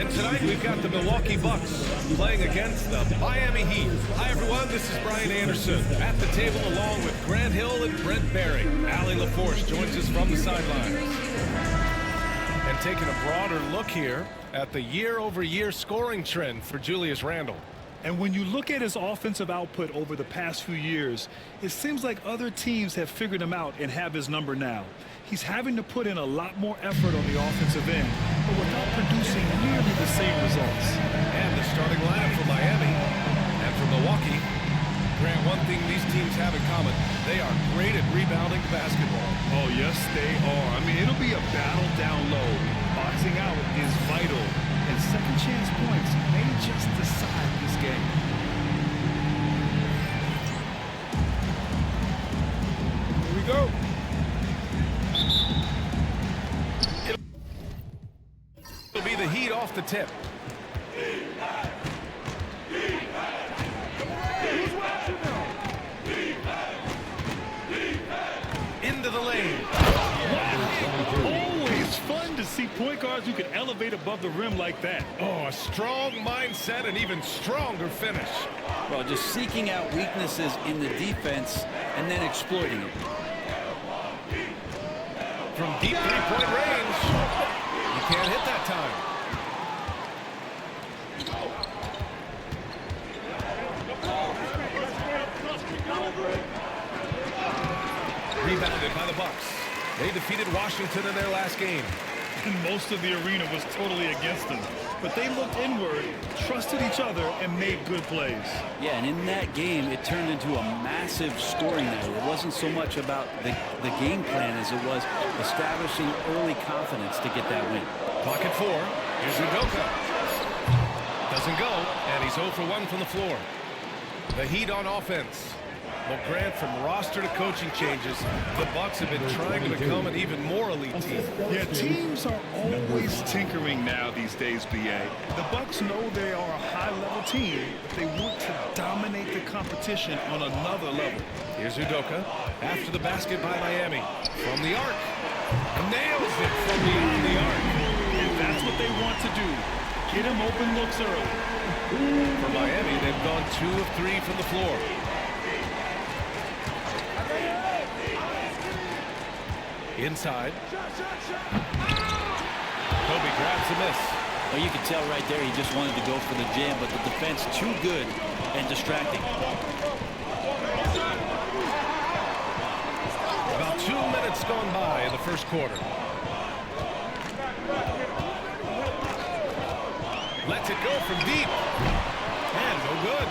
And tonight we've got the Milwaukee Bucks playing against the Miami Heat. Hi everyone, this is Brian Anderson at the table along with Grant Hill and Brent Barry. Allie LaForce joins us from the sidelines. And taking a broader look here at the year-over-year scoring trend for Julius Randle. And when you look at his offensive output over the past few years, it seems like other teams have figured him out and have his number now. He's having to put in a lot more effort on the offensive end, but without producing nearly the same results. And the starting lineup for Miami and for Milwaukee. Grant, one thing these teams have in common, they are great at rebounding basketball. Oh, yes, they are. I mean, it'll be a battle down low. Boxing out is vital, and second chance points may just decide this game. Here we go. It'll be the Heat off the tip. Into the lane. Always fun to see point guards who can elevate above the rim like that. Oh, a strong mindset and even stronger finish. Well, just seeking out weaknesses in the defense and then exploiting it. From deep three-point range. You can't hit that time. Rebounded by the Bucks. They defeated Washington in their last game. And most of the arena was totally against them. But they looked inward, trusted each other, and made good plays. Yeah, and in that game, it turned into a massive scoring night. It wasn't so much about the game plan as it was establishing early confidence to get that win. Clock at 4. Here's Udoka. Doesn't go, and he's 0 for 1 from the floor. The Heat on offense. Well, Grant, from roster to coaching changes, the Bucks have been trying to become an even more elite team. Yeah, teams are always tinkering now these days, B.A. The Bucks know they are a high-level team, but they want to dominate the competition on another level. Here's Udoka after the basket by Miami. From the arc. Nails it from beyond the arc. And that's what they want to do. Get him open looks early. For Miami, they've gone 2 of 3 from the floor. Inside. Kobe grabs a miss. Well, you could tell right there he just wanted to go for the jam, but the defense too good and distracting. About 2 minutes gone by in the first quarter. Lets it go from deep. And no good.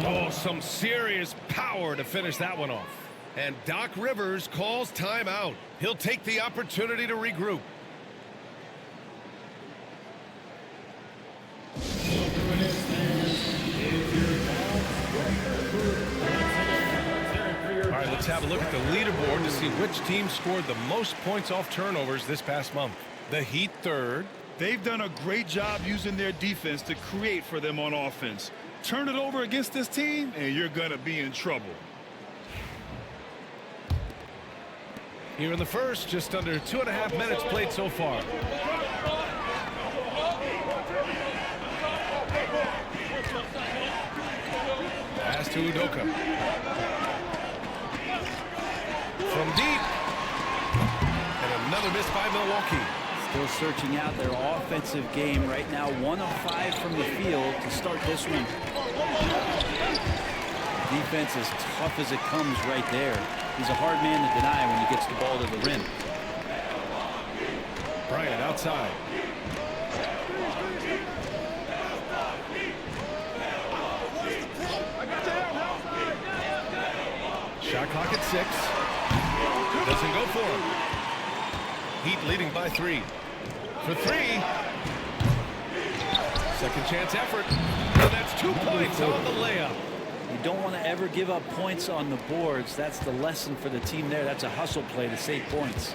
Oh, some serious power to finish that one off. And Doc Rivers calls timeout. He'll take the opportunity to regroup. All right, let's have a look at the leaderboard to see which team scored the most points off turnovers this past month. The Heat third. They've done a great job using their defense to create for them on offense. Turn it over against this team, and you're going to be in trouble. Here in the first, just under 2.5 minutes played so far. Pass to Udoka. From deep. And another miss by Milwaukee. Still searching out their offensive game right now. 1 of 5 from the field to start this one. Defense as tough as it comes right there. He's a hard man to deny when he gets the ball to the rim. Bryant outside. Shot clock at 6. Doesn't go for him. Heat leading by 3. For 3. Second chance effort. And that's 2 points on the layup. You don't want to ever give up points on the boards. That's the lesson for the team there. That's a hustle play to save points.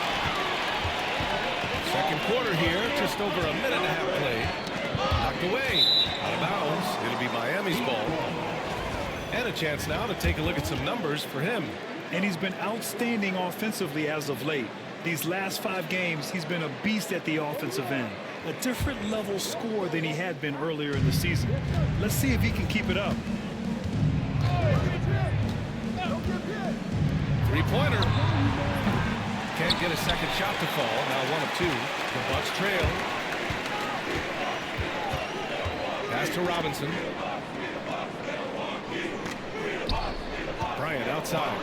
Second quarter here, just over a minute and a half played. Knocked away, out of bounds. It'll be Miami's ball. And a chance now to take a look at some numbers for him. And he's been outstanding offensively as of late. These last 5 games, he's been a beast at the offensive end. A different level score than he had been earlier in the season. Let's see if he can keep it up. Three-pointer. Can't get a second shot to fall. Now 1 of 2. The Bucks trail. Pass to Robinson. Bryant outside.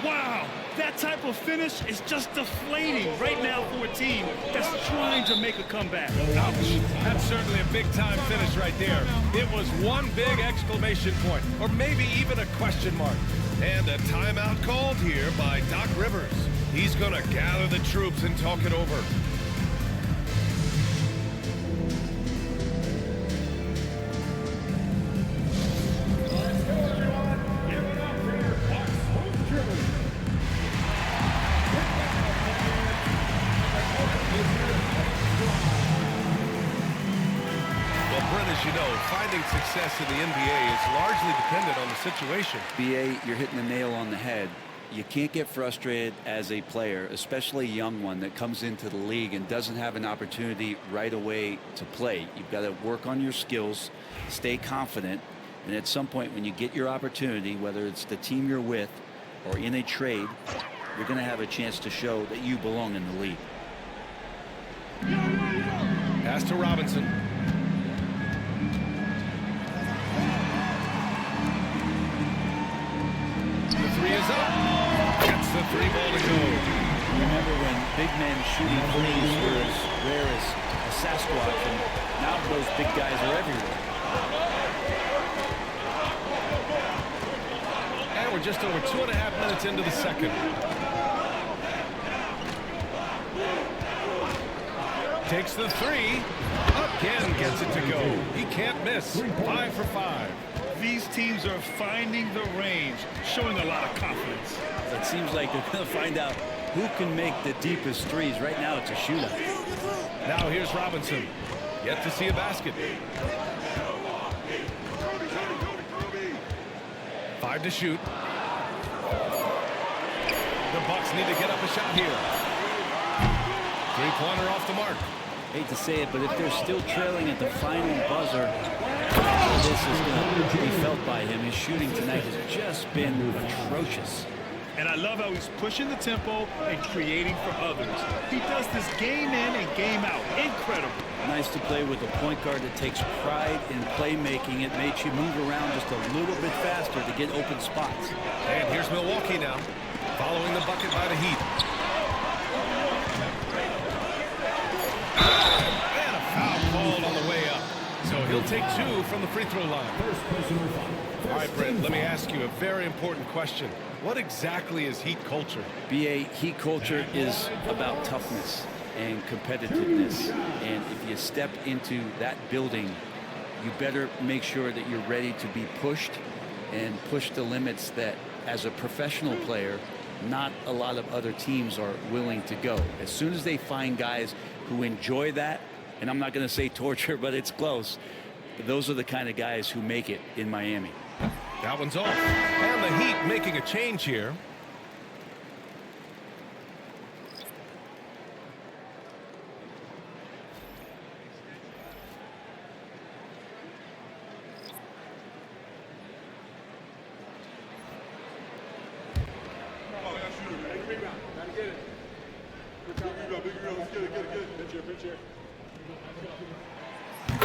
Wow, that type of finish is just deflating right now for a team that's trying to make a comeback. Ouch. That's certainly a big-time finish right there. It was one big exclamation point, or maybe even a question mark. And a timeout called here by Doc Rivers. He's going to gather the troops and talk it over. You know, finding success in the NBA is largely dependent on the situation. B.A., you're hitting the nail on the head. You can't get frustrated as a player, especially a young one that comes into the league and doesn't have an opportunity right away to play. You've got to work on your skills, stay confident, and at some point when you get your opportunity, whether it's the team you're with or in a trade, you're going to have a chance to show that you belong in the league. Pass to Robinson. Three is up. Gets the 3 ball to go. Remember when big men shooting threes were as rare as a Sasquatch, and now those big guys are everywhere. And we're just over 2.5 minutes into the second. Takes the 3. Again gets it to go. He can't miss. 5 for 5. These teams are finding the range, showing a lot of confidence. It seems like they're going to find out who can make the deepest threes. Right now, it's a shootout. Now here's Robinson. Yet to see a basket. 5 to shoot. The Bucks need to get up a shot here. 3-pointer off the mark. Hate to say it, but if they're still trailing at the final buzzer, this is going to be felt by him. His shooting tonight has just been atrocious. And I love how he's pushing the tempo and creating for others. He does this game in and game out. Incredible. Nice to play with a point guard that takes pride in playmaking. It makes you move around just a little bit faster to get open spots. And here's Milwaukee now, following the bucket by the Heat. And a foul called on the way up. So he'll take 2 from the free throw line. All right, Brent, let me ask you a very important question. What exactly is Heat culture? B.A., Heat culture is about toughness and competitiveness. And if you step into that building, you better make sure that you're ready to be pushed and push the limits that, as a professional player, not a lot of other teams are willing to go. As soon as they find guys who enjoy that, and I'm not going to say torture, but it's close, those are the kind of guys who make it in Miami. That one's off. And the Heat making a change here.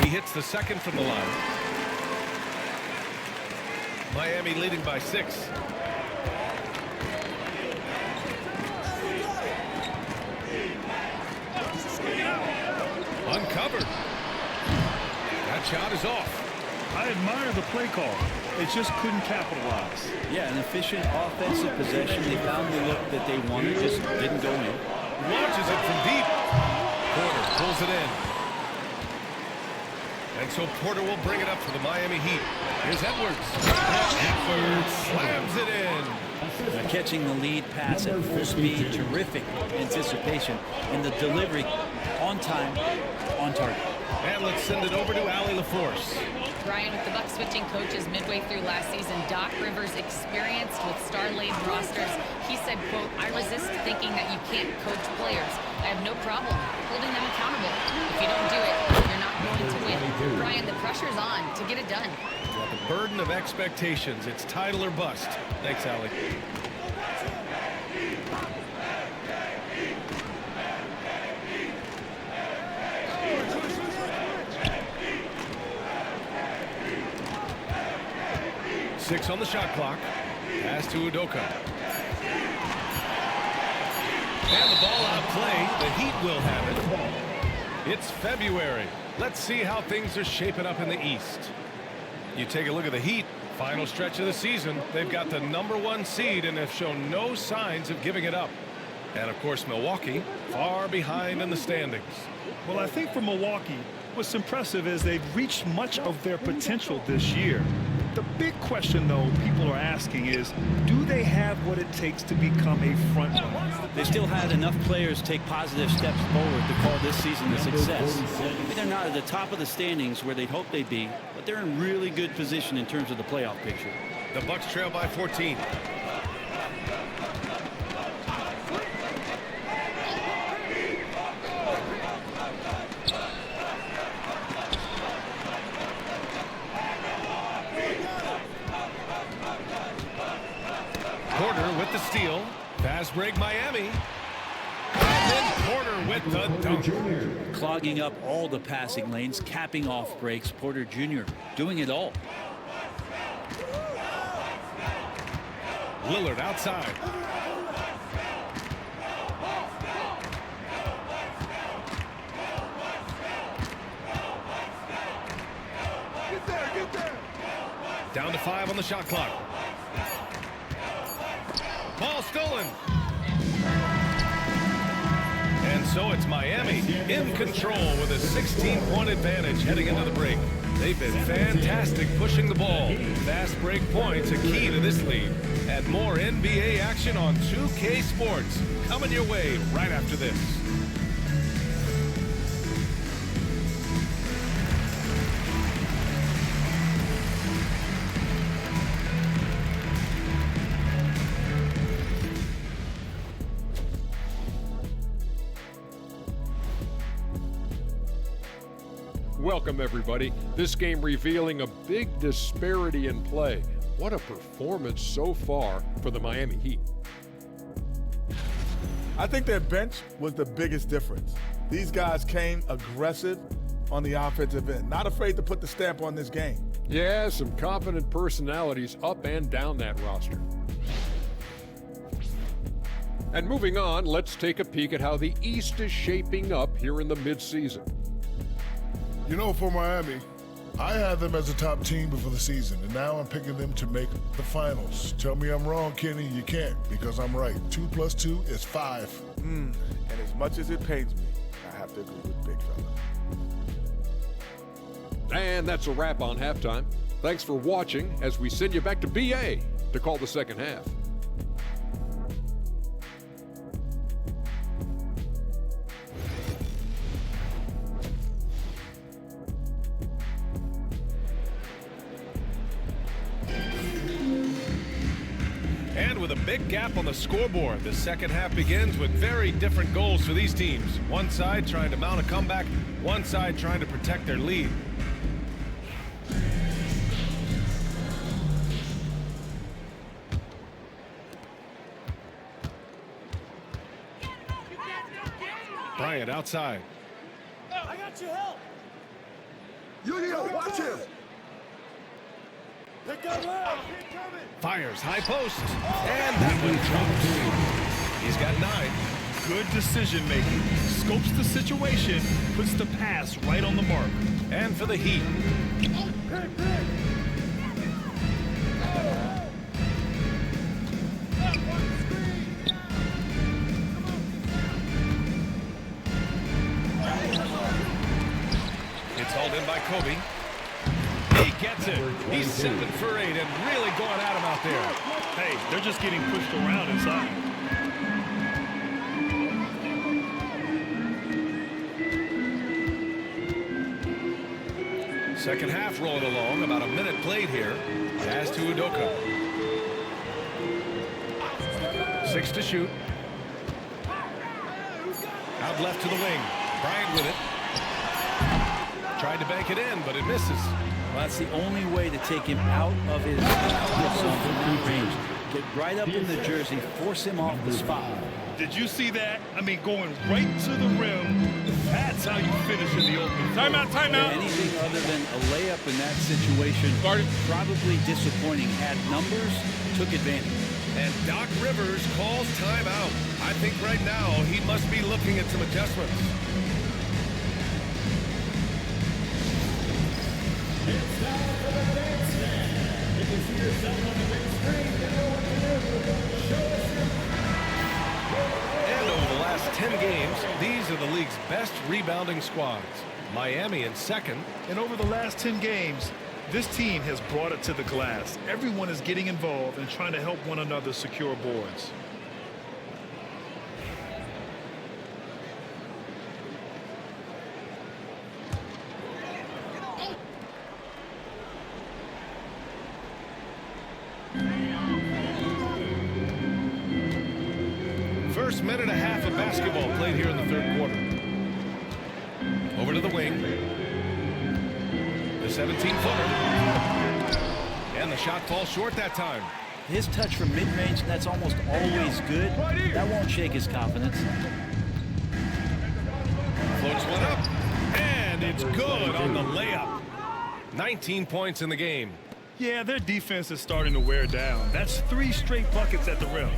He hits the second from the line. Miami leading by 6. Uncovered. That shot is off. I admire the play call. They just couldn't capitalize. Yeah, an efficient offensive possession. They found the look that they wanted, just didn't go in. Launches it from deep. Porter pulls it in. And so Porter will bring it up for the Miami Heat. Here's Edwards. Edwards slams it in. Now catching the lead pass at full speed, terrific anticipation, and the delivery on time, on target. And let's send it over to Allie LaForce. Brian, with the Bucks switching coaches midway through last season, Doc Rivers experienced with star-laden rosters. He said, quote, "I resist thinking that you can't coach players. I have no problem holding them accountable. If you don't do it, you're not going to win." Brian, the pressure's on to get it done. Well, the burden of expectations. It's title or bust. Thanks, Allie. Six on the shot clock. Pass to Udoka. And the ball out of play. The Heat will have it. It's February. Let's see how things are shaping up in the East. You take a look at the Heat. Final stretch of the season. They've got the #1 seed and have shown no signs of giving it up. And, of course, Milwaukee far behind in the standings. Well, I think for Milwaukee, what's impressive is they've reached much of their potential this year. The big question, though, people are asking is, do they have what it takes to become a front runner? They still had enough players take positive steps forward to call this season a success. Maybe they're not at the top of the standings where they'd hope they'd be, but they're in really good position in terms of the playoff picture. The Bucks trail by 14. Porter with the steal. Fast break Miami. And then Porter with the dunk. Clogging up all the passing lanes, capping off breaks. Porter Jr. doing it all. Lillard outside. Get there. Down to 5 on the shot clock. Ball stolen. And so it's Miami in control with a 16-point advantage heading into the break. They've been fantastic pushing the ball. Fast break points a key to this lead. And more NBA action on 2K Sports coming your way right after this. Welcome, everybody. This game revealing a big disparity in play. What a performance so far for the Miami Heat. I think their bench was the biggest difference. These guys came aggressive on the offensive end, not afraid to put the stamp on this game. Yeah, some confident personalities up and down that roster. And moving on, let's take a peek at how the East is shaping up here in the midseason. You know, for Miami, I had them as a top team before the season, and now I'm picking them to make the finals. Tell me I'm wrong, Kenny. You can't, because I'm right. 2 + 2 is 5. And as much as it pains me, I have to agree with Big Fella. And that's a wrap on halftime. Thanks for watching as we send you back to BA to call the second half. And with a big gap on the scoreboard, the second half begins with very different goals for these teams. One side trying to mount a comeback, one side trying to protect their lead. Bryant outside. I got your help. Yo, watch him. Pick up loud. Fires high post. And that one drops. He's got 9. Good decision making. Scopes the situation, puts the pass right on the mark. And for the Heat. It's hauled in by Kobe. He's 7 for 8 and really going at him out there. Hey, they're just getting pushed around inside. Second half rolling along, about a minute played here. Pass to Udoka. 6 to shoot. Out left to the wing. Bryant with it. Tried to bank it in, but it misses. Well, that's the only way to take him out of his zone from that range. Get right up in the jersey, force him off the spot. Did you see that? I mean, going right to the rim. That's how you finish in the open. Timeout, timeout. Anything other than a layup in that situation, probably disappointing. Had numbers, took advantage. And Doc Rivers calls timeout. I think right now he must be looking at some adjustments. And over the last 10 games, these are the league's best rebounding squads. Miami in second. And over the last 10 games, this team has brought it to the glass. Everyone is getting involved and trying to help one another secure boards. First minute and a half of basketball played here in the third quarter. Over to the wing. The 17-footer. And the shot falls short that time. His touch from mid-range, that's almost always good. That won't shake his confidence. Floats one up. And it's good on the layup. 19 points in the game. Yeah, their defense is starting to wear down. That's 3 straight buckets at the rim.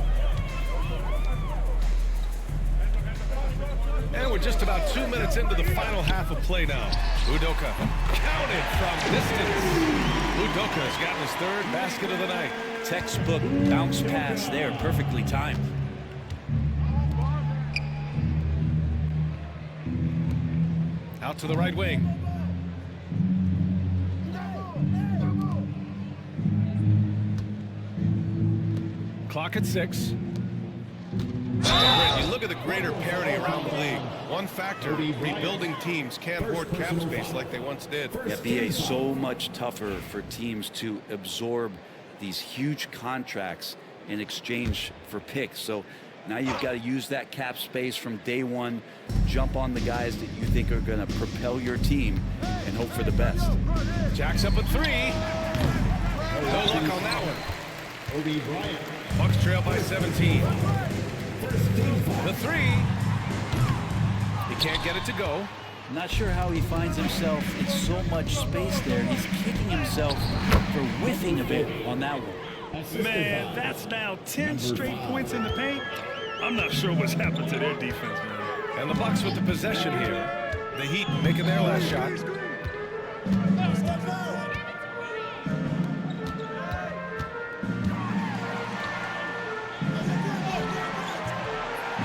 And we're just about 2 minutes into the final half of play now. Udoka counted from distance. Udoka's gotten his 3rd basket of the night. Textbook bounce pass there, perfectly timed. Out to the right wing. Clock at 6. You look at the greater parity around the league. One factor, rebuilding teams can't hoard cap space like they once did. Yeah, BA, so much tougher for teams to absorb these huge contracts in exchange for picks. So now you've got to use that cap space from day one, jump on the guys that you think are going to propel your team, and hope for the best. Jacks up a 3. No luck on that one. Bucks trail by 17. The 3. He can't get it to go. Not sure how he finds himself in so much space there. He's kicking himself for whiffing a bit on that one. Man, that's now 10 straight points in the paint. I'm not sure what's happened to their defense, man. And the Bucks with the possession here. The Heat making their last shot.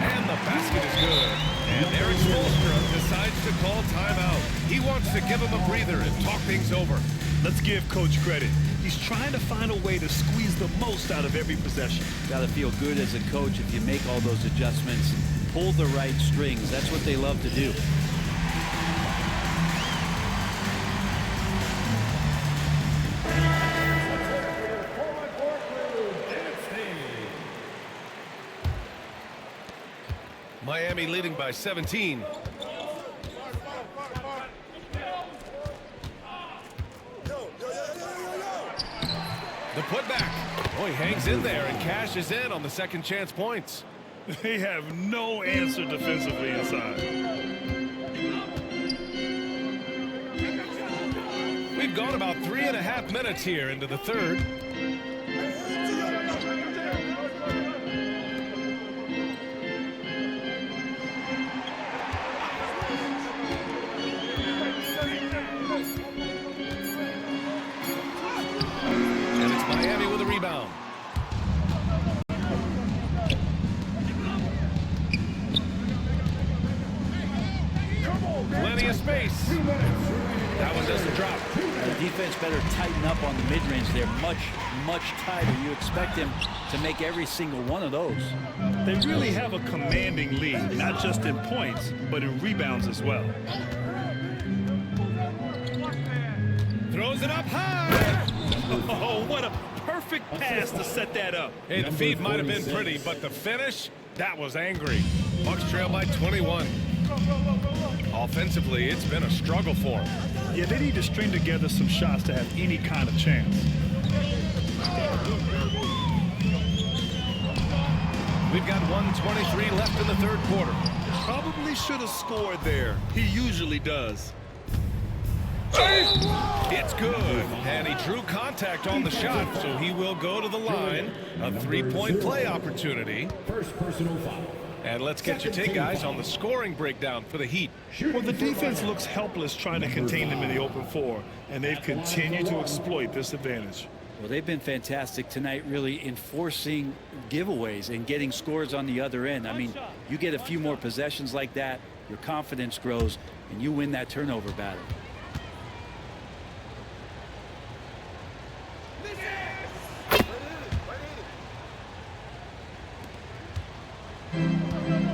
And the basket is good. And Erik Spoelstra decides to call timeout. He wants to give him a breather and talk things over. Let's give Coach credit. He's trying to find a way to squeeze the most out of every possession. Got to feel good as a coach if you make all those adjustments, pull the right strings. That's what they love to do. Miami leading by 17. The putback. Oh, he hangs in there and cashes in on the second chance points. They have no answer defensively inside. We've gone about 3.5 minutes here into the third. And it's Miami with a rebound. Plenty of space. That one doesn't drop. defense better tighten up on the mid-range. They're much, much tighter. You expect him to make every single one of those. They really have a commanding lead, not just in points, but in rebounds as well. Throws it up high. Oh, what a perfect pass to set that up. Hey, the feed might have been pretty, but the finish, that was angry. Bucks trail by 21. Offensively, it's been a struggle for them. Yeah, they need to string together some shots to have any kind of chance. We've got 1:23 left in the third quarter. Probably should have scored there. He usually does. It's good, and he drew contact on the shot, so he will go to the line. A three-point play opportunity. First personal foul. And let's get your take, guys, on the scoring breakdown for the Heat. Well, the defense looks helpless trying to contain them in the open floor, and they've continued to exploit this advantage. Well, they've been fantastic tonight, really enforcing giveaways and getting scores on the other end. I mean, you get a few more possessions like that, your confidence grows, and you win that turnover battle.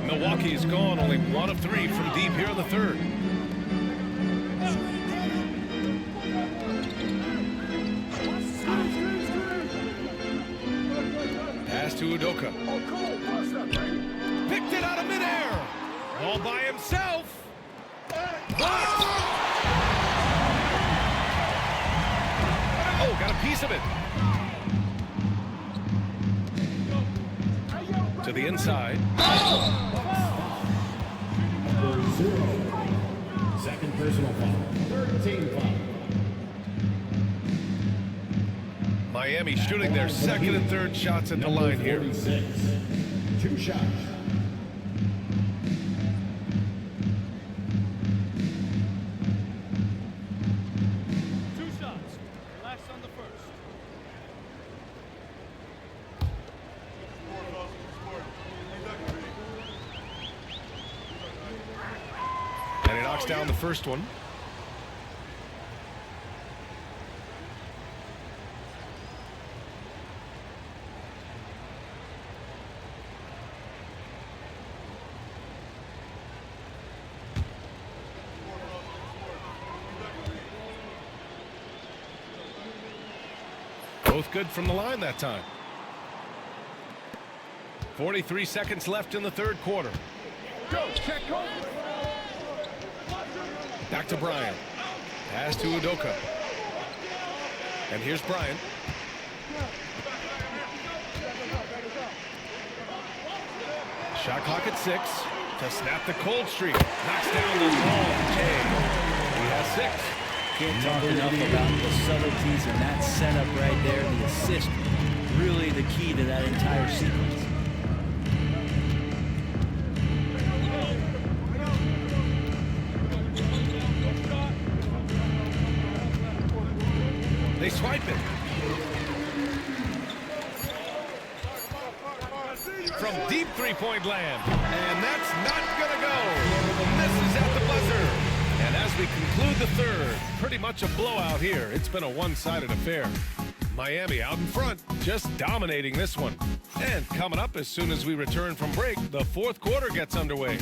Milwaukee's gone only 1 of 3 from deep here in the third. Pass to Udoka. Picked it out of midair. All by himself. Oh, got a piece of it. To the inside. Second personal foul. Third team foul. Miami shooting their second and third shots at the line here. 46. 2 shots. Last on the first. And he knocks down the first one. Both good from the line that time. 43 seconds left in the third quarter. Back to Bryant. Pass to Udoka. And here's Bryant. Shot clock at 6 to snap the cold streak. Knocks down the long K. He has 6. Can't talk enough about the subtleties and that setup right there. The assist, really the key to that entire sequence. They swipe it. From deep three-point land. And that's not going to go. Misses at the buzzer. And as we conclude the third, pretty much a blowout here. It's been a one-sided affair. Miami out in front, just dominating this one. And coming up as soon as we return from break, the fourth quarter gets underway.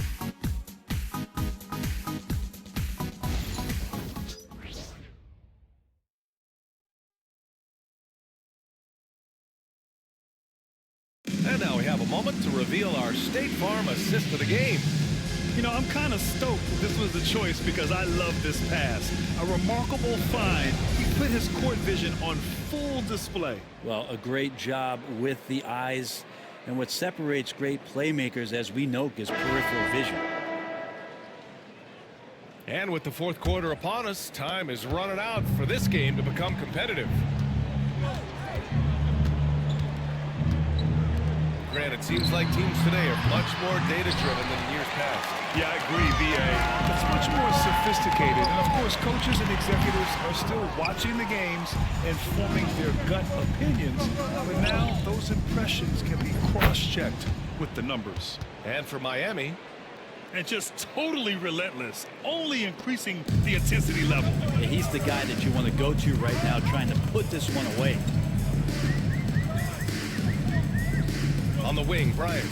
And now we have a moment to reveal our State Farm assist of the game. You know, I'm kind of stoked that this was the choice because I love this pass. A remarkable find. He put his court vision on full display. Well, a great job with the eyes. And what separates great playmakers, as we know, is peripheral vision. And with the fourth quarter upon us, time is running out for this game to become competitive. Grant, it seems like teams today are much more data-driven than in years past. Yeah, I agree, B.A. It's much more sophisticated. And, of course, coaches and executives are still watching the games and forming their gut opinions. But now those impressions can be cross-checked with the numbers. And for Miami, And just totally relentless, only increasing the intensity level. Yeah, he's the guy that you want to go to right now, trying to put this one away. On the wing, Bryant.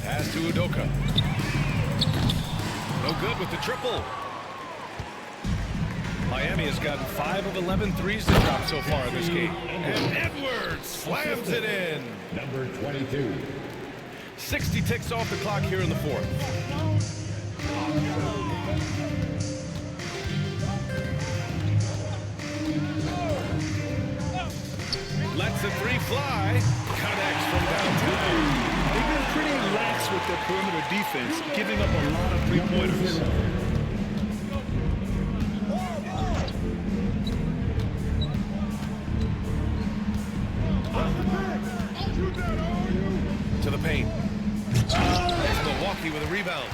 Pass to Udoka. No good with the triple. Miami has gotten 5 of 11 threes to drop so far in this game. And Edwards slams it in. Number 22. 60 ticks off the clock here in the fourth. Lets the three fly. Connects from downtown. They've been pretty lax with their perimeter defense, giving up a lot of three-pointers. To the paint. There's Milwaukee with a rebound.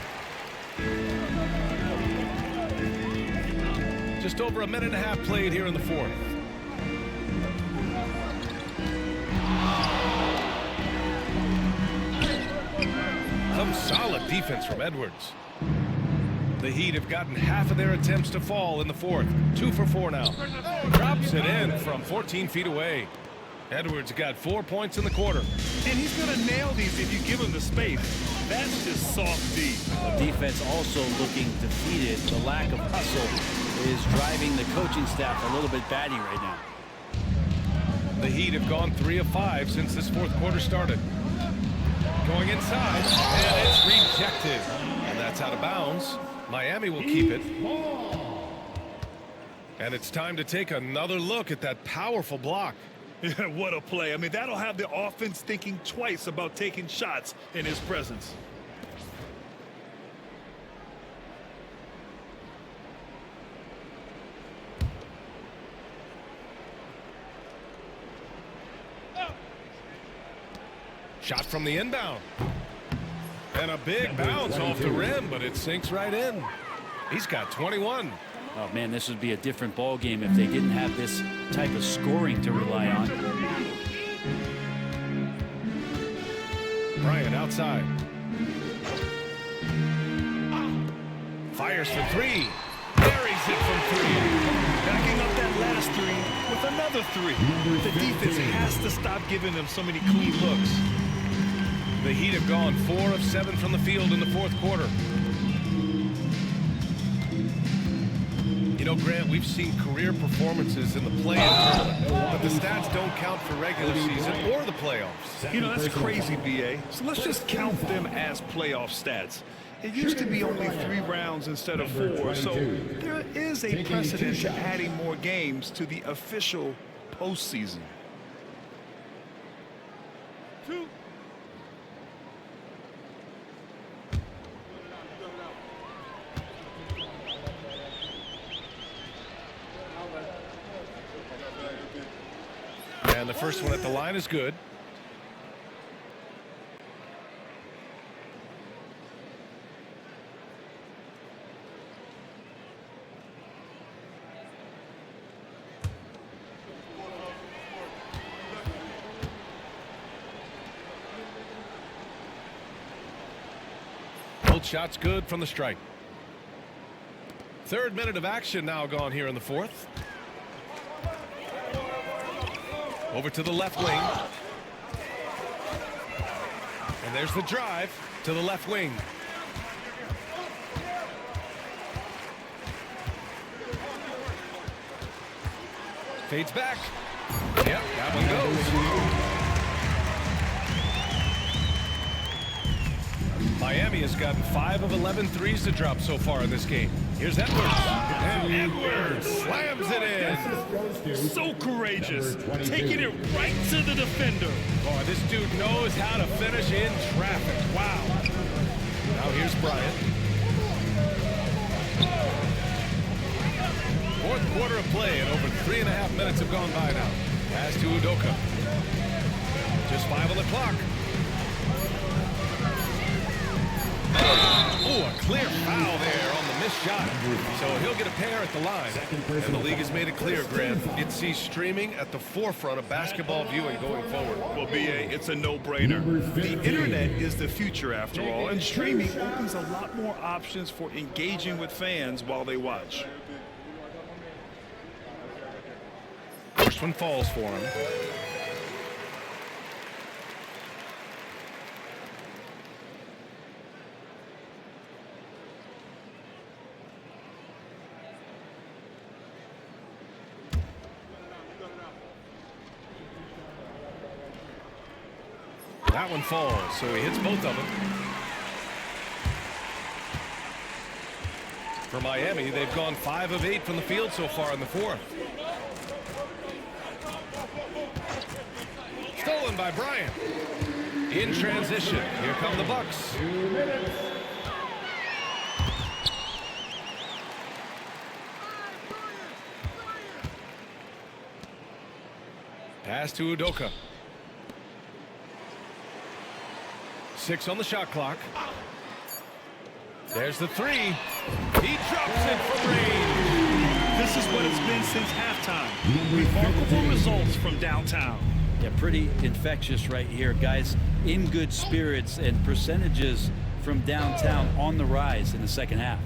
Just over a minute and a half played here in the fourth. Some solid defense from Edwards. The Heat have gotten half of their attempts to fall in the fourth. 2 for 4 now. Drops it in from 14 feet away. Edwards got 4 points in the quarter. And he's going to nail these if you give him the space. That's just soft D. The defense also looking defeated. The lack of hustle is driving the coaching staff a little bit batty right now. The Heat have gone 3 of 5 since this fourth quarter started. Going inside, and it's rejected. And that's out of bounds. Miami will keep it. And it's time to take another look at that powerful block. What a play. I mean, that'll have the offense thinking twice about taking shots in his presence. Shot from the inbound. And a big bounce off the rim, but it sinks right in. He's got 21. Oh, man, this would be a different ball game if they didn't have this type of scoring to rely on. Bryant outside. Fires for 3. Buries it from 3. Backing up that last 3 with another 3. The defense has to stop giving them so many clean looks. The Heat have gone 4 of 7 from the field in the fourth quarter. You know, Grant, we've seen career performances in the play-in tournament, but the stats don't count for regular season or the playoffs. You know, that's crazy, B.A. So let's just count them as playoff stats. It used to be only 3 rounds instead of 4, so there is a precedent to adding more games to the official postseason. 2. And the first one at the line is good. Both shots good from the strike. 3rd minute of action now gone here in the fourth. Over to the left wing. And there's the drive to the left wing. Fades back. Yep, that one goes. Miami has gotten 5 of 11 threes to drop so far in this game. Here's Edwards. And Edwards slams it in. So courageous, taking it right to the defender. Boy, this dude knows how to finish in traffic. Wow. Now here's Bryant. Fourth quarter of play, and over 3.5 minutes have gone by now. Pass to Udoka. Just 5 on the clock. Oh, a clear foul there on the missed shot. So he'll get a pair at the line. And the league has made it clear, Grant, it sees streaming at the forefront of basketball viewing going forward. Well, B.A., it's a no-brainer. The internet is the future, after all, and streaming opens a lot more options for engaging with fans while they watch. First one falls for him. That one falls, so he hits both of them. For Miami, they've gone 5 of 8 from the field so far in the fourth. Stolen by Bryant. In transition, here come the Bucks. Pass to Udoka. 6 on the shot clock. There's the 3. He drops it from range. This is what it's been since halftime. Remarkable results from downtown. Yeah, pretty infectious right here. Guys in good spirits, and percentages from downtown on the rise in the second half.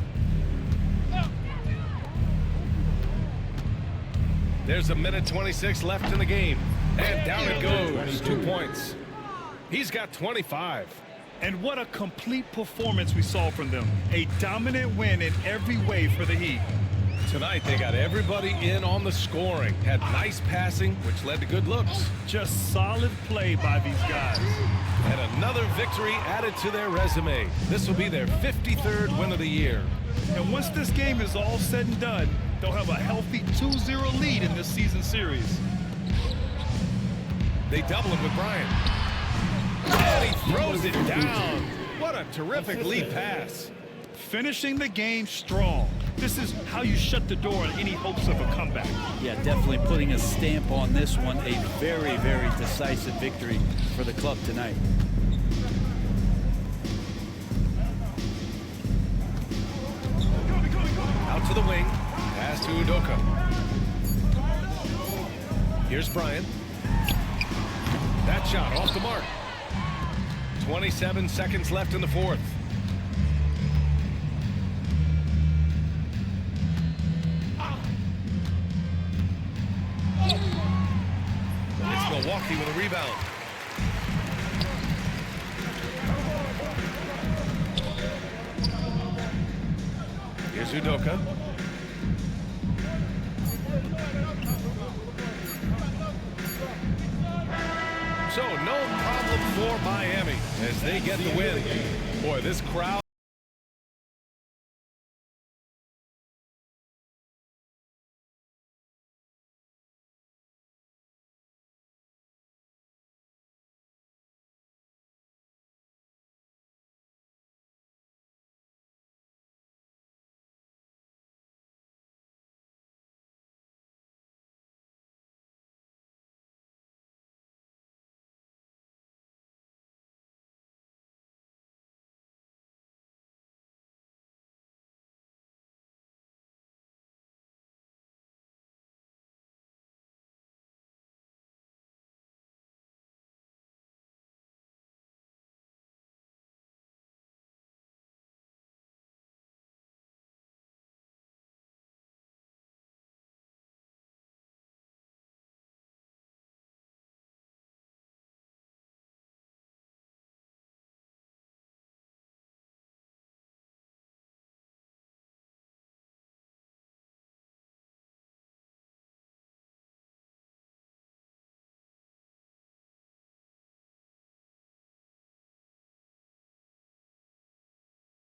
There's 1:26 left in the game. And down it goes. 2 points. He's got 25. And what a complete performance we saw from them. A dominant win in every way for the Heat. Tonight, they got everybody in on the scoring. Had nice passing, which led to good looks. Just solid play by these guys. And another victory added to their resume. This will be their 53rd win of the year. And once this game is all said and done, they'll have a healthy 2-0 lead in this season series. They double it with Bryant. And he throws it down. What a terrific lead pass. Finishing the game strong. This is how you shut the door on any hopes of a comeback. Yeah, definitely putting a stamp on this one. A very, very decisive victory for the club tonight. Out to the wing. Pass to Udoka. Here's Bryant. That shot off the mark. 27 seconds left in the fourth. It's Milwaukee with a rebound. Here's Udoka. So no problem for Miami as they get the win. Boy, this crowd